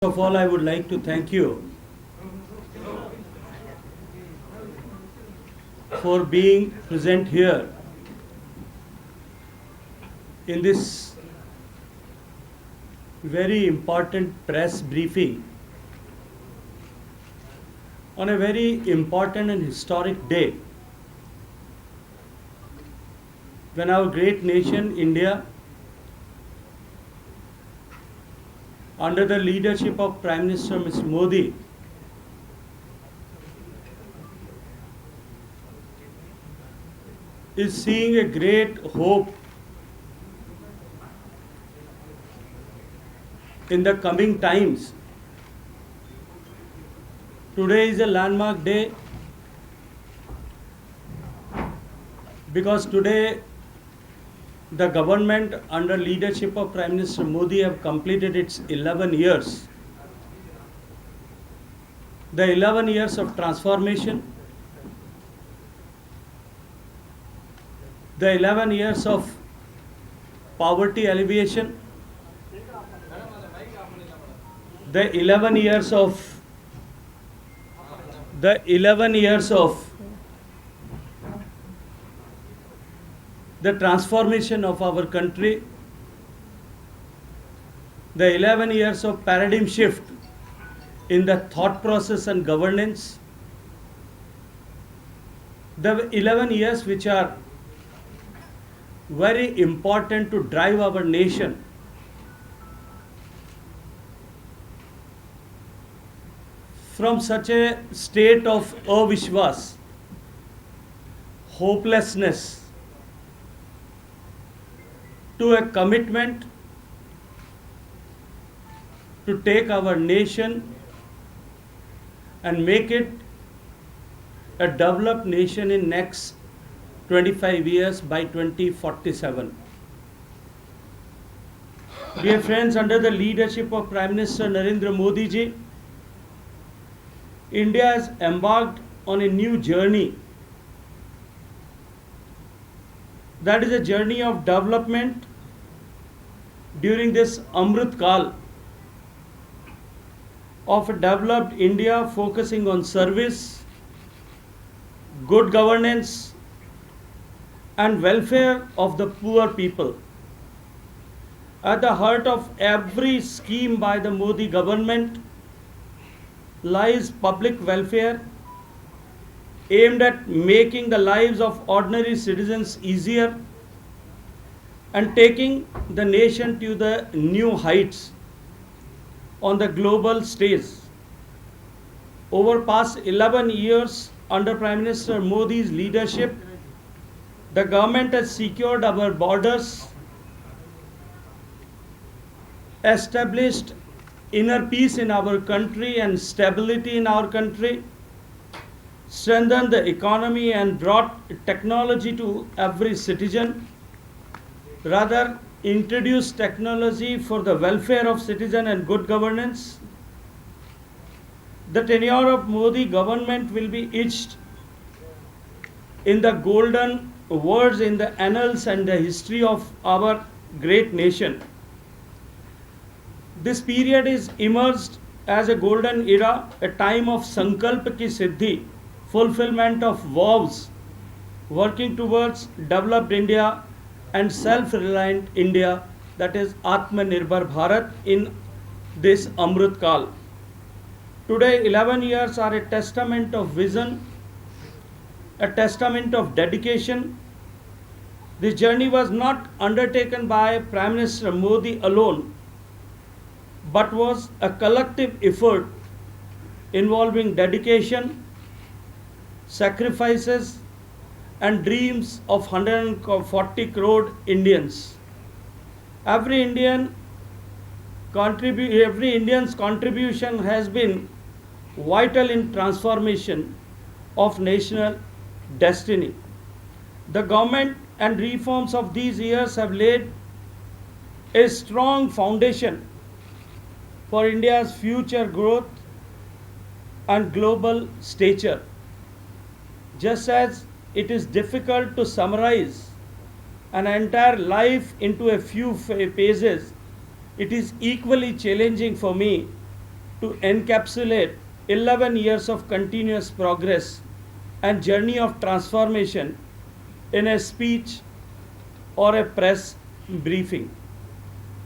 First of all, I would like to thank you for being present here in this very important press briefing on a very important and historic day when our great nation, India, under the leadership of Prime Minister Mr. Modi, is seeing a great hope in the coming times. Today is a landmark day because today the government under leadership of Prime Minister Modi have completed its 11 years. The 11 years of transformation, the 11 years of poverty alleviation, the 11 years of the transformation of our country, the 11 years of paradigm shift in the thought process and governance, the 11 years which are very important to drive our nation from such a state of avishwas, hopelessness, to a commitment to take our nation and make it a developed nation in next 25 years by 2047. Dear friends, under the leadership of Prime Minister Narendra Modi ji, India has embarked on a new journey. That is a journey of development during this Amrit Kaal of a developed India focusing on service, good governance and welfare of the poor people. At the heart of every scheme by the Modi government lies public welfare aimed at making the lives of ordinary citizens easier and taking the nation to the new heights on the global stage. Over past 11 years under Prime Minister Modi's leadership, the government has secured our borders, established inner peace in our country and stability in our country, strengthened the economy and brought technology to every citizen, rather introduced technology for the welfare of citizen and good governance. The tenure of Modi government will be etched in the golden words in the annals and the history of our great nation. This period is emerged as a golden era, a time of 𝗙𝗪𝗀𝗃 𝗖𝗵, fulfillment of vows, working towards developed India and self-reliant India, that is 𝗙tmanirbhar Bharat in this Amrit Kaal. Today, 11 years are a testament of vision, a testament of dedication. This journey was not undertaken by Prime Minister Modi alone, but was a collective effort involving dedication, sacrifices and dreams of 140 crore Indians. Every Indian's contribution has been vital in transformation of national destiny. The government and reforms of these years have laid a strong foundation for India's future growth and global stature. Just as it is difficult to summarize an entire life into a few pages, it is equally challenging for me to encapsulate 11 years of continuous progress and journey of transformation in a speech or a press briefing.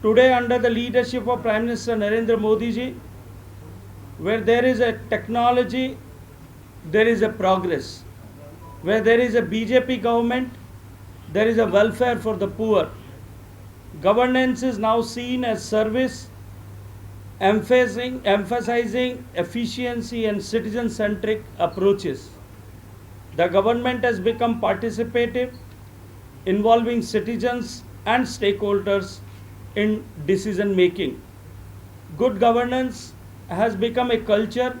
Today, under the leadership of Prime Minister Narendra Modi ji, where there is a technology, there is a progress. Where there is a BJP government, there is a welfare for the poor. Governance is now seen as service, emphasizing efficiency and citizen-centric approaches. The government has become participative, involving citizens and stakeholders in decision making. Good governance has become a culture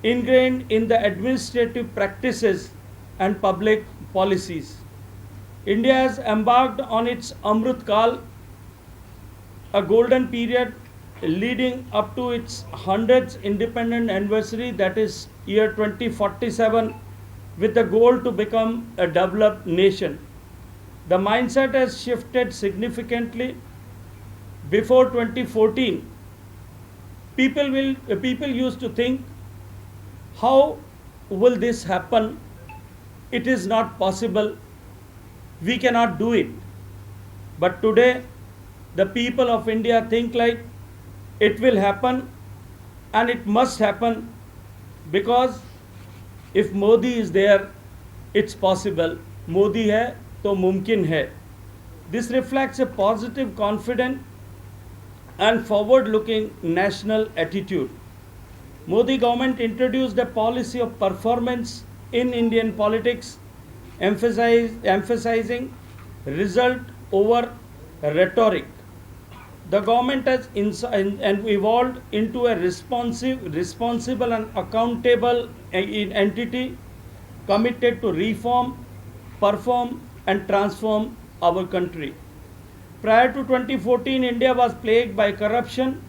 ingrained in the administrative practices and public policies. India has embarked on its Amrit Kal, a golden period leading up to its 100th independent anniversary, that is year 2047, with the goal to become a developed nation. The mindset has shifted significantly. Before 2014, people used to think, how will this happen? It is not possible. We cannot do it. But today, the people of India think like it will happen and it must happen, because if Modi is there, it's possible. Modi hai to mumkin hai. This reflects a positive, confident and forward-looking national attitude. Modi government introduced a policy of performance in Indian politics, emphasizing result over rhetoric. The government has evolved into a responsible and accountable entity committed to reform, perform and transform our country. Prior to 2014, India was plagued by corruption,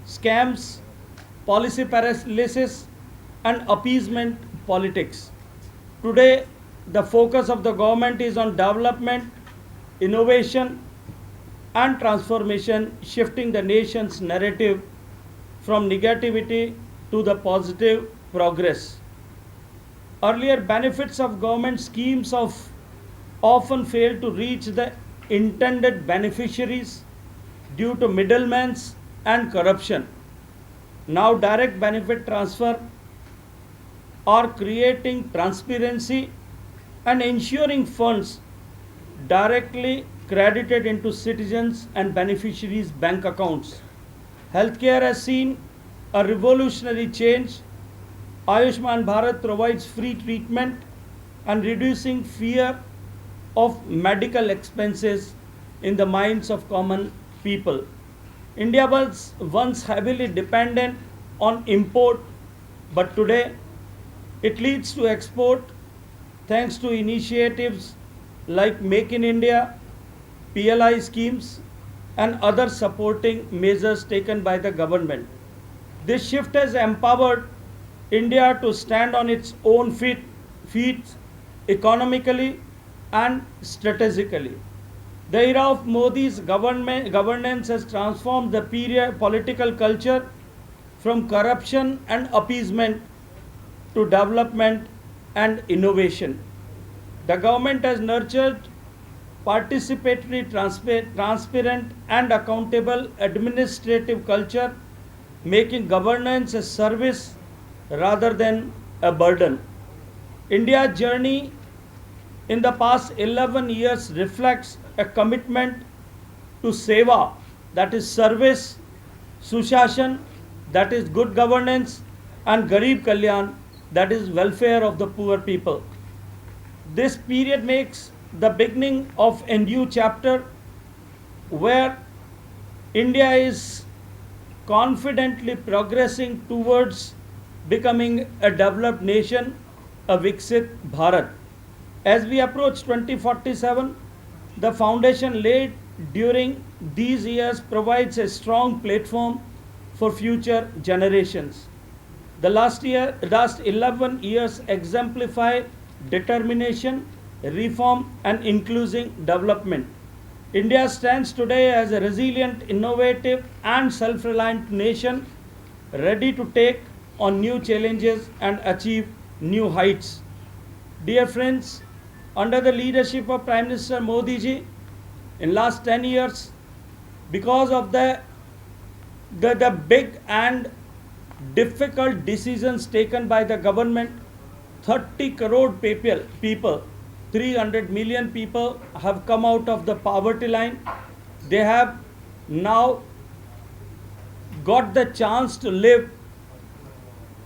scams, policy paralysis and appeasement politics. Today, the focus of the government is on development, innovation and transformation, shifting the nation's narrative from negativity to the positive progress. Earlier, benefits of government schemes often failed to reach the intended beneficiaries due to middlemen and corruption. Now, direct benefit transfer are creating transparency and ensuring funds directly credited into citizens and beneficiaries' bank accounts. Healthcare has seen a revolutionary change. 𝗖𝗵𝗋 Bharat provides free treatment and reducing fear of medical expenses in the minds of common people. India was once heavily dependent on import, but today it leads to export thanks to initiatives like Make in India, PLI schemes and other supporting measures taken by the government. This shift has empowered India to stand on its own feet economically and strategically. The era of Modi's governance has transformed the political culture from corruption and appeasement to development and innovation. The government has nurtured participatory, transparent and accountable administrative culture, making governance a service rather than a burden. India's journey in the past 11 years reflects a commitment to seva, that is service, sushashan, that is good governance, and Garib Kalyan, that is welfare of the poor people. This period makes the beginning of a new chapter where India is confidently progressing towards becoming a developed nation, a 𝗙cie Bharat. As we approach 2047, the foundation laid during these years provides a strong platform for future generations. The last 11 years exemplify determination, reform and inclusive development. India stands today as a resilient, innovative and self-reliant nation, ready to take on new challenges and achieve new heights. Dear friends, under the leadership of Prime Minister Modi ji, in last 10 years, because of the big and difficult decisions taken by the government, 30 crore people, 300 million people have come out of the poverty line. They have now got the chance to live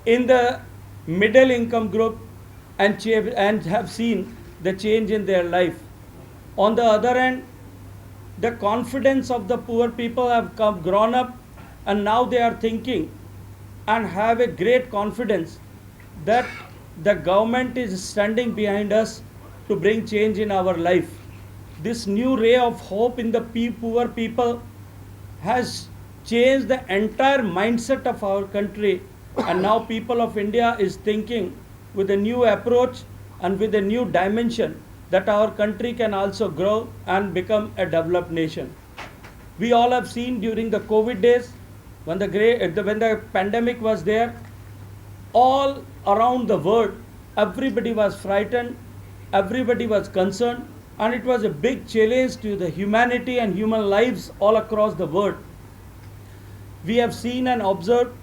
in the middle income group and have seen the change in their life. On the other hand, the confidence of the poor people have grown up, and now they are thinking and have a great confidence that the government is standing behind us to bring change in our life. This new ray of hope in the poor people has changed the entire mindset of our country, and now people of India is thinking with a new approach and with a new dimension that our country can also grow and become a developed nation. We all have seen during the COVID days, when the pandemic was there, all around the world, everybody was frightened, everybody was concerned, and it was a big challenge to the humanity and human lives all across the world. We have seen and observed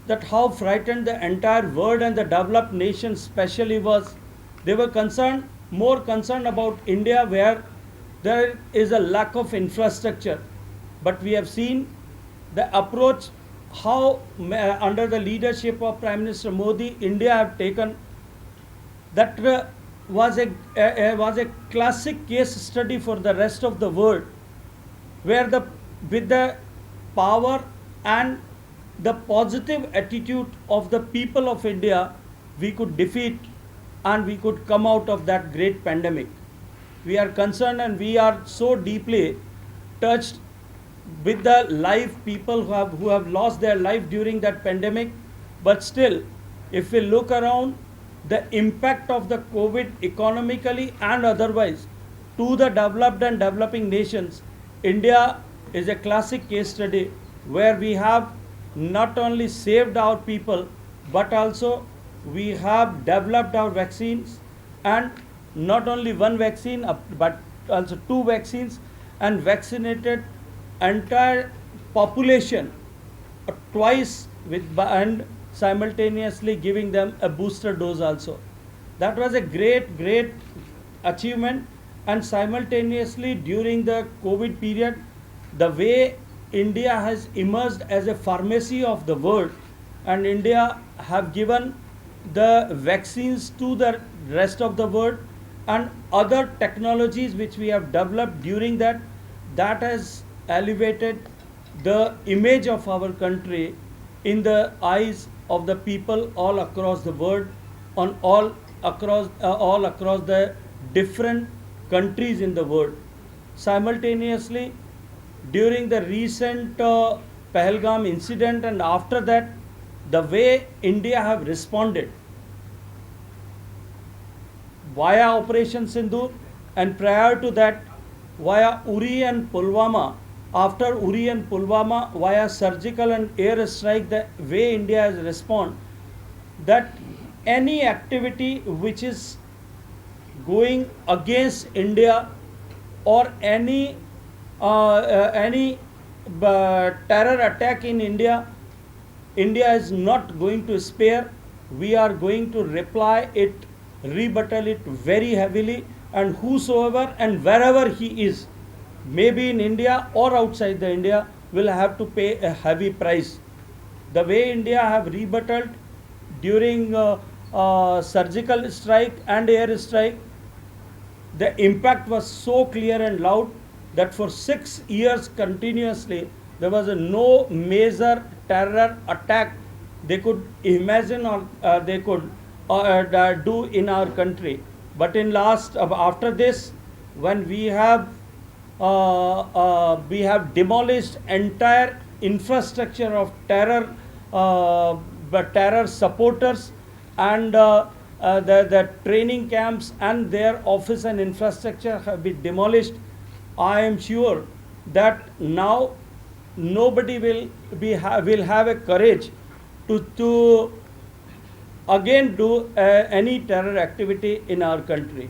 that how frightened the entire world and the developed nations especially was. They were more concerned about India, where there is a lack of infrastructure. But we have seen the approach, how under the leadership of Prime Minister Modi, India have taken. That was a classic case study for the rest of the world, where with the power and the positive attitude of the people of India, we could defeat and we could come out of that great pandemic. We are concerned and we are so deeply touched with the people who have lost their life during that pandemic. But still, if we look around, the impact of the COVID economically and otherwise to the developed and developing nations, India is a classic case study where we have not only saved our people, but also we have developed our vaccines, and not only one vaccine, but also 2 vaccines, and vaccinated entire population twice and simultaneously giving them a booster dose also. That was a great achievement. And simultaneously during the COVID period, the way India has emerged as a pharmacy of the world, and India have given the vaccines to the rest of the world, and other technologies which we have developed during that has elevated the image of our country in the eyes of the people all across the world, all across the different countries in the world. Simultaneously, during the recent Pahalgam incident, and after that, the way India have responded via Operation Sindoor, and prior to that via Uri and Pulwama. After Uri and Pulwama, via surgical and air strike, the way India has responded, that any activity which is going against India or any terror attack in India, India is not going to spare. We are going to reply it, rebuttal it very heavily, and whosoever and wherever he is, maybe in India or outside the India, will have to pay a heavy price. The way India have rebutted during surgical strike and air strike, the impact was so clear and loud that for 6 years continuously, there was no major terror attack they could imagine or they could do in our country. But in after this, when we have demolished entire infrastructure of terror supporters, and the training camps and their office and infrastructure have been demolished, I am sure that now nobody will have a courage to again do any terror activity in our country.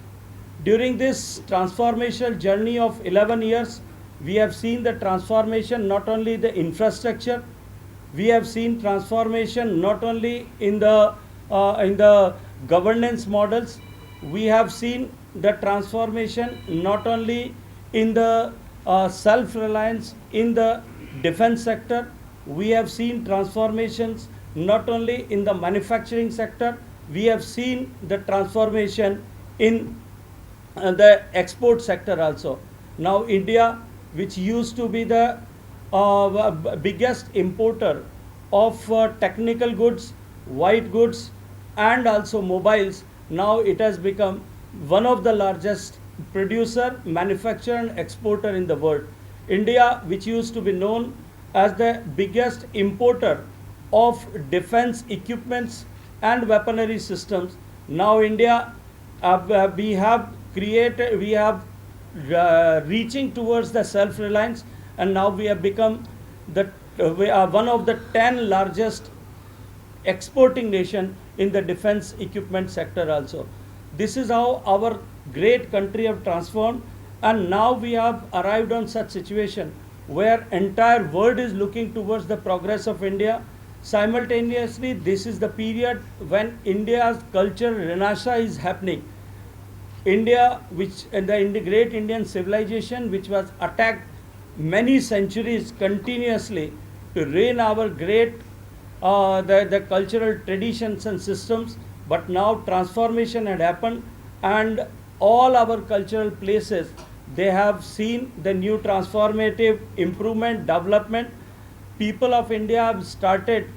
During this transformational journey of 11 years, we have seen the transformation not only the infrastructure, we have seen transformation not only in the governance models, we have seen the transformation not only in the self-reliance in the defense sector, we have seen transformations not only in the manufacturing sector, we have seen the transformation in the export sector also. Now India, which used to be the biggest importer of technical goods, white goods and also mobiles, now it has become one of the largest producer, manufacturer and exporter in the world. India, which used to be known as the biggest importer of defense equipments and weaponry systems, now India, we have reaching towards the self-reliance, and now we have become we are one of the 10 largest exporting nation in the defense equipment sector also. This is how our great country have transformed, and now we have arrived on such situation where entire world is looking towards the progress of India. Simultaneously, this is the period when India's cultural renaissance is happening. India, which in the great Indian civilization, which was attacked many centuries continuously to reign our great the cultural traditions and systems, but now transformation had happened, and all our cultural places, they have seen the new transformative improvement, development. People of India have started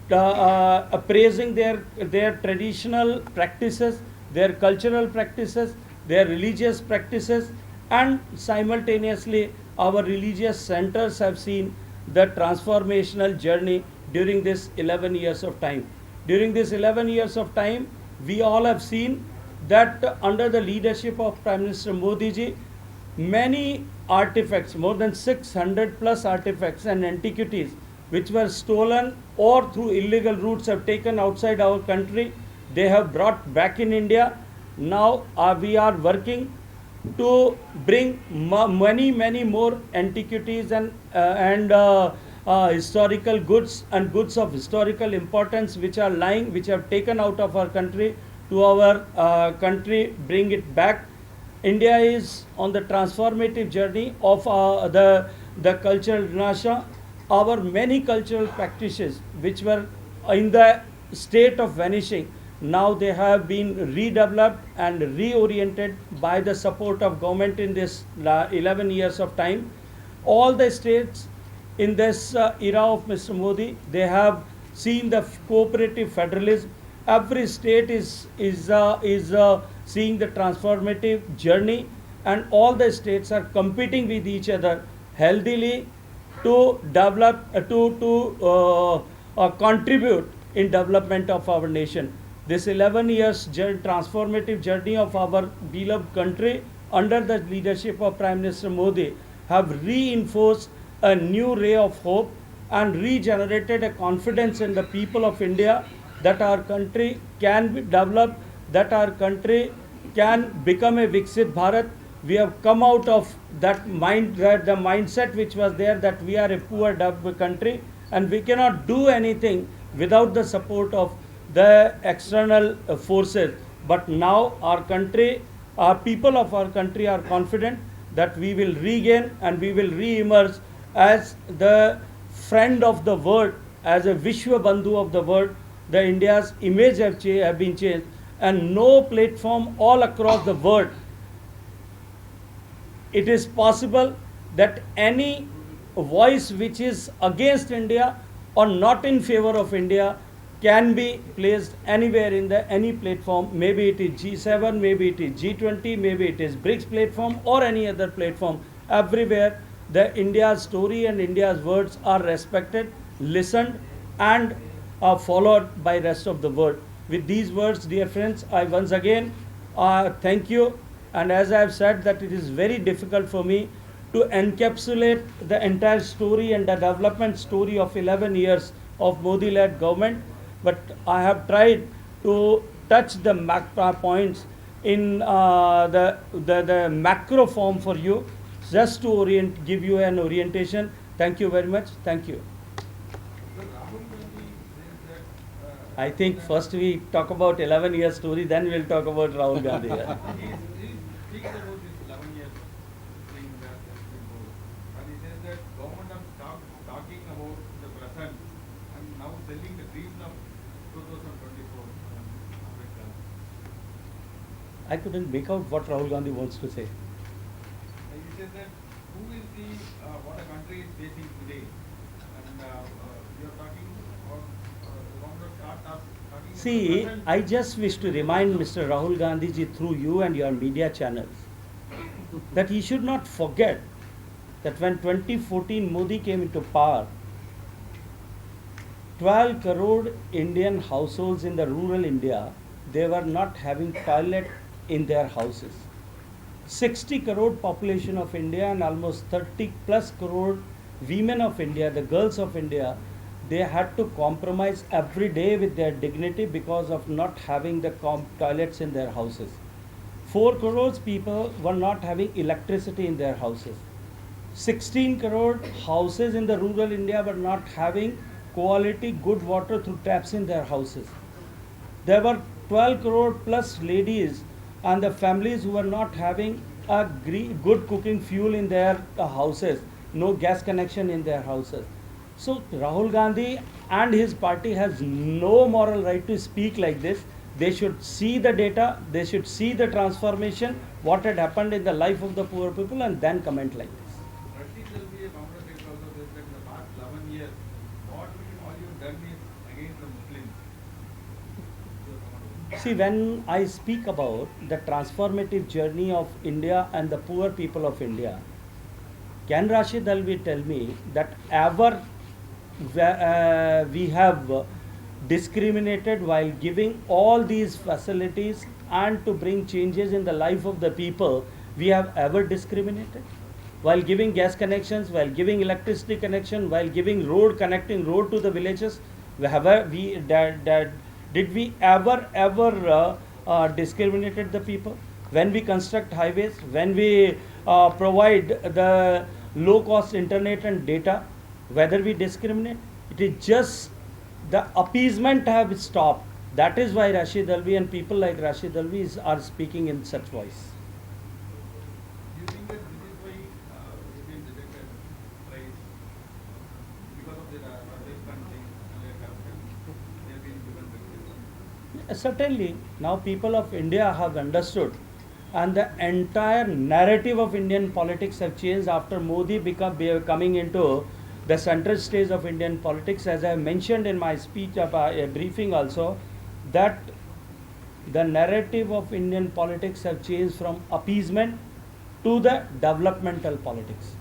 appraising their traditional practices, their cultural practices, their religious practices, and simultaneously our religious centers have seen the transformational journey during this 11 years of time. During this 11 years of time, we all have seen that under the leadership of Prime Minister Modi ji, many artifacts, more than 600 plus artifacts and antiquities which were stolen or through illegal routes have taken outside our country, they have brought back in India. Now we are working to bring many more antiquities and historical goods and goods of historical importance which are lying, which have taken out of our country to our country, bring it back. India is on the transformative journey of the cultural renaissance. Our many cultural practices which were in the state of vanishing, now they have been redeveloped and reoriented by the support of government in this 11 years of time. All the states in this era of Mr. Modi, they have seen the cooperative federalism. Every state is seeing the transformative journey, and all the states are competing with each other healthily to develop, to contribute in development of our nation. This 11 years transformative journey of our beloved country under the leadership of Prime Minister Modi have reinforced a new ray of hope and regenerated a confidence in the people of India that our country can be developed, that our country can become a Viksit Bharat. We have come out of that the mindset which was there that we are a poor developed country and we cannot do anything without the support of the external forces. But now our country, our people of our country are confident that we will regain and we will re-emerge as the friend of the world, as a 𝗙𝗵𝗶 of the world. The India's image have been changed, and no platform all across the world it is possible that any voice which is against India or not in favor of India can be placed anywhere in any platform. Maybe it is G7, maybe it is G20, maybe it is BRICS platform or any other platform. Everywhere the India's story and India's words are respected, listened and followed by rest of the world. With these words, dear friends, I once again thank you. And as I have said that it is very difficult for me to encapsulate the entire story and the development story of 11 years of Modi-led government, but I have tried to touch the points in the macro form for you, just to give you an orientation. Thank you very much. Thank you. I think first we talk about 11 years story, then we'll talk about Rahul Gandhi. He speaks about this 11 years thing that has been told. And he says that government have stopped talking about the present and now selling the dreams of 2024. I couldn't make out what Rahul Gandhi wants to say. And he says that who is the, what a country is facing today. And we are talking about the government start talking. See, I just wish to remind Mr. Rahul Gandhi ji through you and your media channels that he should not forget that when 2014 Modi came into power, 12 crore Indian households in the rural India, they were not having toilet in their houses. 60 crore population of India and almost 30 plus crore women of India, the girls of India, they had to compromise every day with their dignity because of not having the toilets in their houses. 4 crores people were not having electricity in their houses. 16 crore houses in the rural India were not having quality good water through taps in their houses. There were 12 crore plus ladies and the families who were not having a good cooking fuel in their houses, no gas connection in their houses. So Rahul Gandhi and his party has no moral right to speak like this. They should see the data, they should see the transformation, what had happened in the life of the poor people, and then comment like this. 𝗙𝗿 𝗖𝗵 also says that in the past 11 years, what all you've done is against the Muslims. See, when I speak about the transformative journey of India and the poor people of India, can Rashid Alvi tell me that ever we have discriminated while giving all these facilities and to bring changes in the life of the people, we have ever discriminated? While giving gas connections, while giving electricity connection, while giving connecting road to the villages, did we ever discriminated the people? When we construct highways, when we provide the low-cost internet and data, whether we discriminate, it is just the appeasement have stopped. That is why Rashid Alvi and people like Rashid Alvi are speaking in such voice. Do you think that this is why we've been rejected price because of the race funding and their corruption? They have been given recognition. Certainly, now people of India have understood, and the entire narrative of Indian politics have changed after Modi coming into the central stage of Indian politics. As I mentioned in my speech, a briefing also, that the narrative of Indian politics have changed from appeasement to the developmental politics.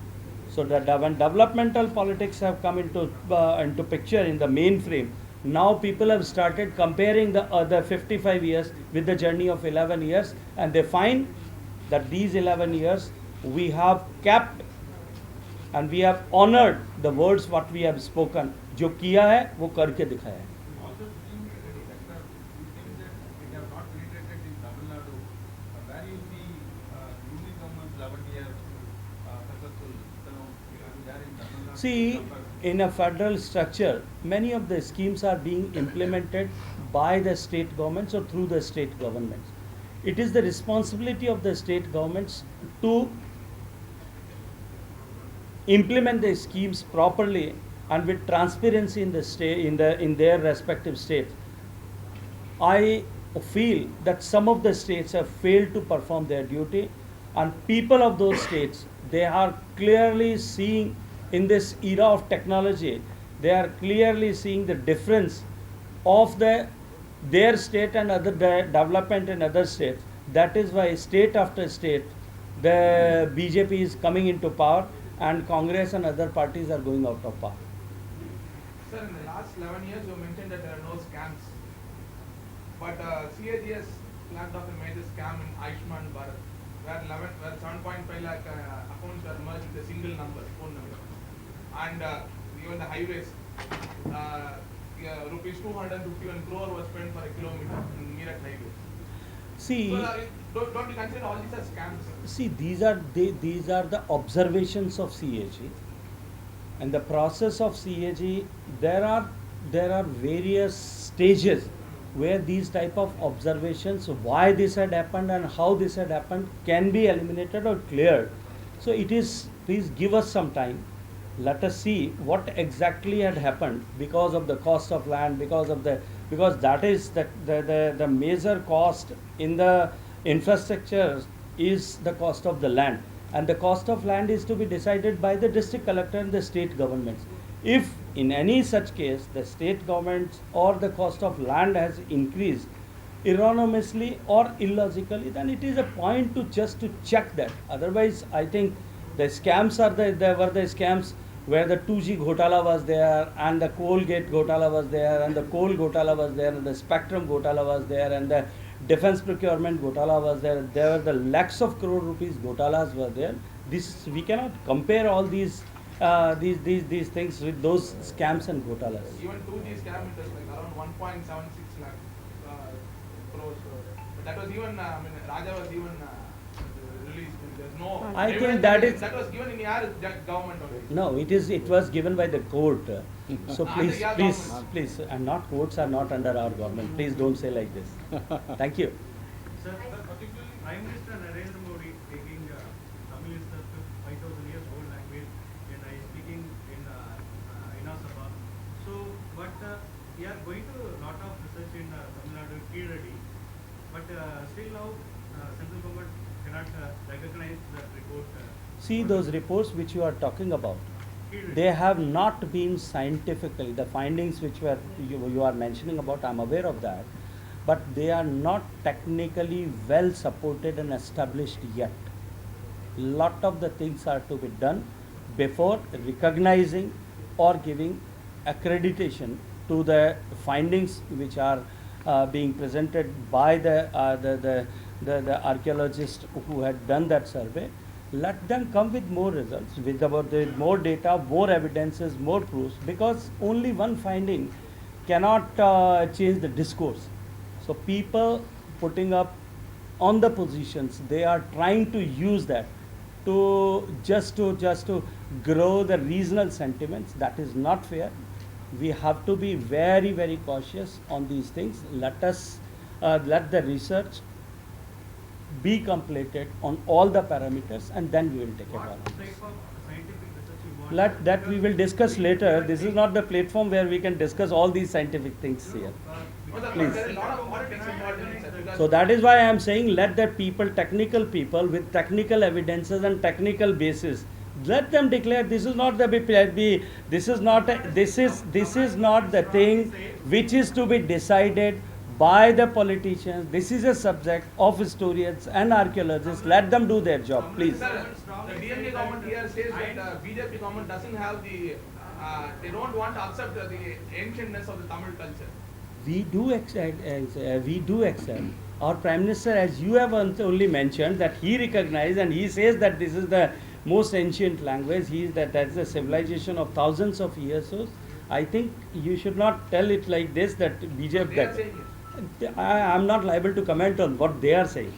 So when developmental politics have come into picture in the mainframe, now people have started comparing the other 55 years with the journey of 11 years, and they find that these 11 years we have kept and we have honored the words what we have spoken. जो किया है वो करके दिखाया है. Also, seeing sector, you think that it have not penetrated in Tamil Nadu. Where you see union government's 11-year successful there in Tamil Nadu. See, in a federal structure, many of the schemes are being implemented by the state governments or through the state governments. It is the responsibility of the state governments to implement the schemes properly and with transparency in the state, in their respective states. I feel that some of the states have failed to perform their duty, and people of those states, they are clearly seeing in this era of technology, they are clearly seeing the difference of their state and other development in other states. That is why state after state, the BJP is coming into power, and Congress and other parties are going out of power. Sir, in the last 11 years, you mentioned that there are no scams. But CAGS flagged off a major scam in 𝗙𝗵𝗶 where 7.5 lakh accounts were merged with a single number, phone number. And even the highways, rupees 251 crore was spent for a kilometer in Meerut highway. See, So don't you consider all these as scams? see, these are the observations of CAG. And the process of CAG, there are various stages where these type of observations, why this had happened and how this had happened, can be eliminated or cleared. So it is, please give us some time. Let us see what exactly had happened because of the cost of land, because that is the major cost in the infrastructure is the cost of the land, and the cost of land is to be decided by the district collector and the state governments. If in any such case the state governments or the cost of land has increased erroneously or illogically, then it is a point to just to check that. Otherwise, I think the scams are there were the scams where the 2G Ghotala was there, and the coal gate Ghotala was there, and the coal Ghotala was there, and the spectrum Ghotala was there, and the defense procurement Ghotala was there. There were the lakhs of crore rupees Ghotalas were there. This, we cannot compare all these things with those scams and Ghotalas. Even 2G scam, it was like around 1.76 lakh crores. But that was even, Raja was even released. There's no. I think evidence that was given in your government only. No, it was given by the court. So please, Under your please, government. please, and not courts are not under our government. Please don't say like this. Thank you. Sir, particularly Prime Minister Narendra Modi taking Tamil is the 5,000 years old language, and I speaking in Sabha. So, but we are going to lot of research in Tamil Nadu, 𝗙𝗏𝗃, but still now central government cannot recognize that report. See those reports which you are talking about. They have not been scientifically, the findings which you are mentioning about, I am aware of that, but they are not technically well supported and established yet. Lot of the things are to be done before recognizing or giving accreditation to the findings which are being presented by the archaeologists who had done that survey. Let them come with more results, with more data, more evidences, more proofs, because only one finding cannot change the discourse. So people putting up on the positions, they are trying to use that to just to grow the regional sentiments. That is not fair. We have to be very, very cautious on these things. Let us let the research be completed on all the parameters, and then we will take it on. What type of scientific research you want? Let that we will discuss later. This is not the platform where we can discuss all these scientific things here. Please. There is a lot of politics involved in it, sir, because So that is why I am saying let the people, technical people with technical evidences and technical basis, let them declare. This is not the this is not the thing which is to be decided by the politicians. This is a subject of historians and archaeologists. Let them do their job, please. sir, the DMK government here says that BJP government doesn't have the, they don't want to accept the ancientness of the Tamil culture. We do accept. Our Prime Minister, as you have only mentioned, that he recognized and he says that this is the most ancient language. That's a civilization of thousands of years. So I think you should not tell it like this, that BJP. They are saying it. I am not liable to comment on what they are saying.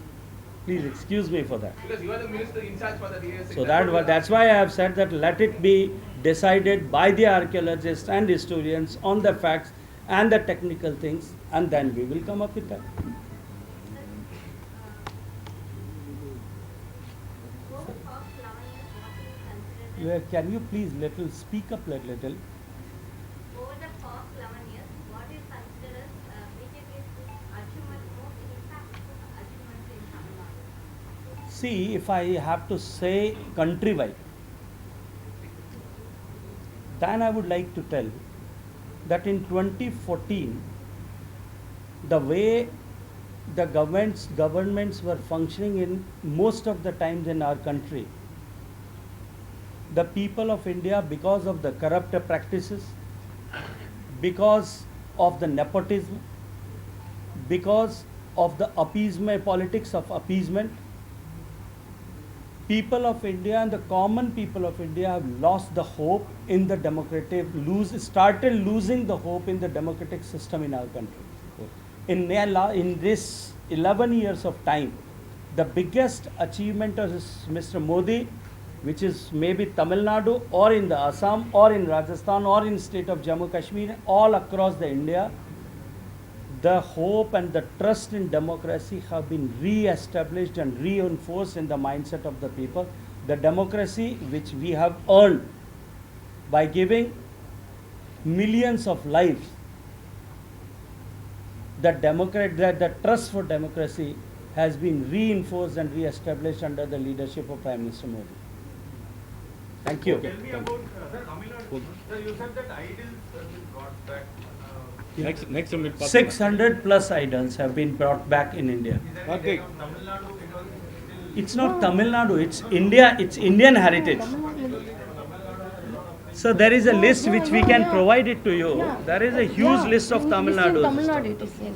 Please excuse me for that. Because you are the minister in charge for the DSA. So that's why I have said that let it be decided by the archaeologists and historians on the facts and the technical things, and then we will come up with that. Can you please speak up a little? Over the past 11 years, what is considered as BJP's achievement, most impactful achievement in Tamil Nadu? See, if I have to say countrywide, then I would like to tell that in 2014, the way the governments were functioning in most of the times in our country, the people of India, because of the corrupt practices, because of the nepotism, because of the appeasement, politics of appeasement, people of India and the common people of India have lost the hope in the started losing the hope in the democratic system in our country. In this 11 years of time, the biggest achievement of Mr. Modi, which is maybe Tamil Nadu or in the Assam or in Rajasthan or in state of Jammu Kashmir, all across the India, the hope and the trust in democracy have been re-established and reinforced in the mindset of the people. The democracy which we have earned by giving millions of lives, the trust for democracy has been reinforced and re-established under the leadership of Prime Minister Modi. Thank you. Tell me about, sir, Tamil Nadu. Sir, you said that idols have been brought back. Next minute. 600 plus idols have been brought back in India. Is there any of Tamil Nadu because still It's not Tamil Nadu, it's India, it's Indian heritage. So there is a list which we can provide it to you. There is a huge list of Tamil Tamil Nadu. Nadu it is there.